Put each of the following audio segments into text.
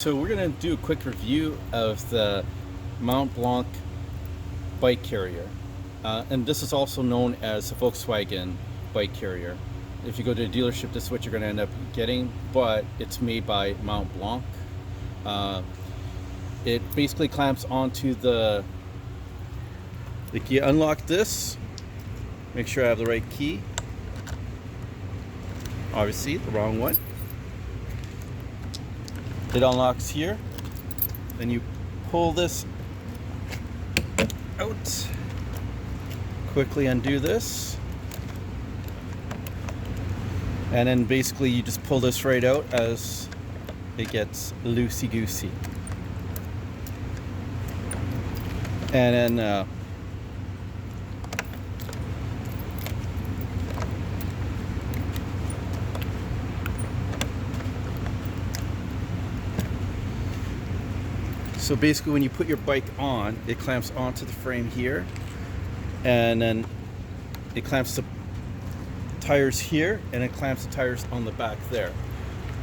So we're going to do a quick review of the MontBlanc bike carrier. And this is also known as the Volkswagen bike carrier. If you go to a dealership, this is what you're going to end up getting, but it's made by MontBlanc. It basically clamps onto like you unlock this, make sure I have the right key. Obviously, the wrong one. It unlocks here, then you pull this out, quickly undo this, and then basically you just pull this right out as it gets loosey-goosey. And then so basically when you put your bike on, it clamps onto the frame here, and then it clamps the tires here, and it clamps the tires on the back there.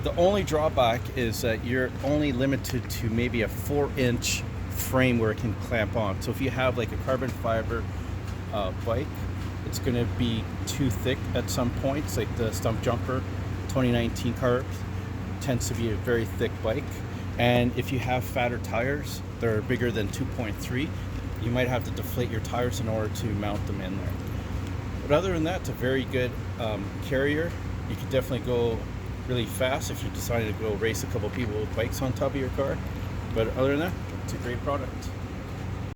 The only drawback is that you're only limited to maybe a 4-inch frame where it can clamp on. So if you have like a carbon fiber bike, it's going to be too thick at some points. Like the Stump Jumper 2019 carb tends to be a very thick bike. And if you have fatter tires that are bigger than 2.3, you might have to deflate your tires in order to mount them in there. But other than that, it's a very good carrier. You can definitely go really fast if you decided to go race a couple people with bikes on top of your car. But other than that, it's a great product.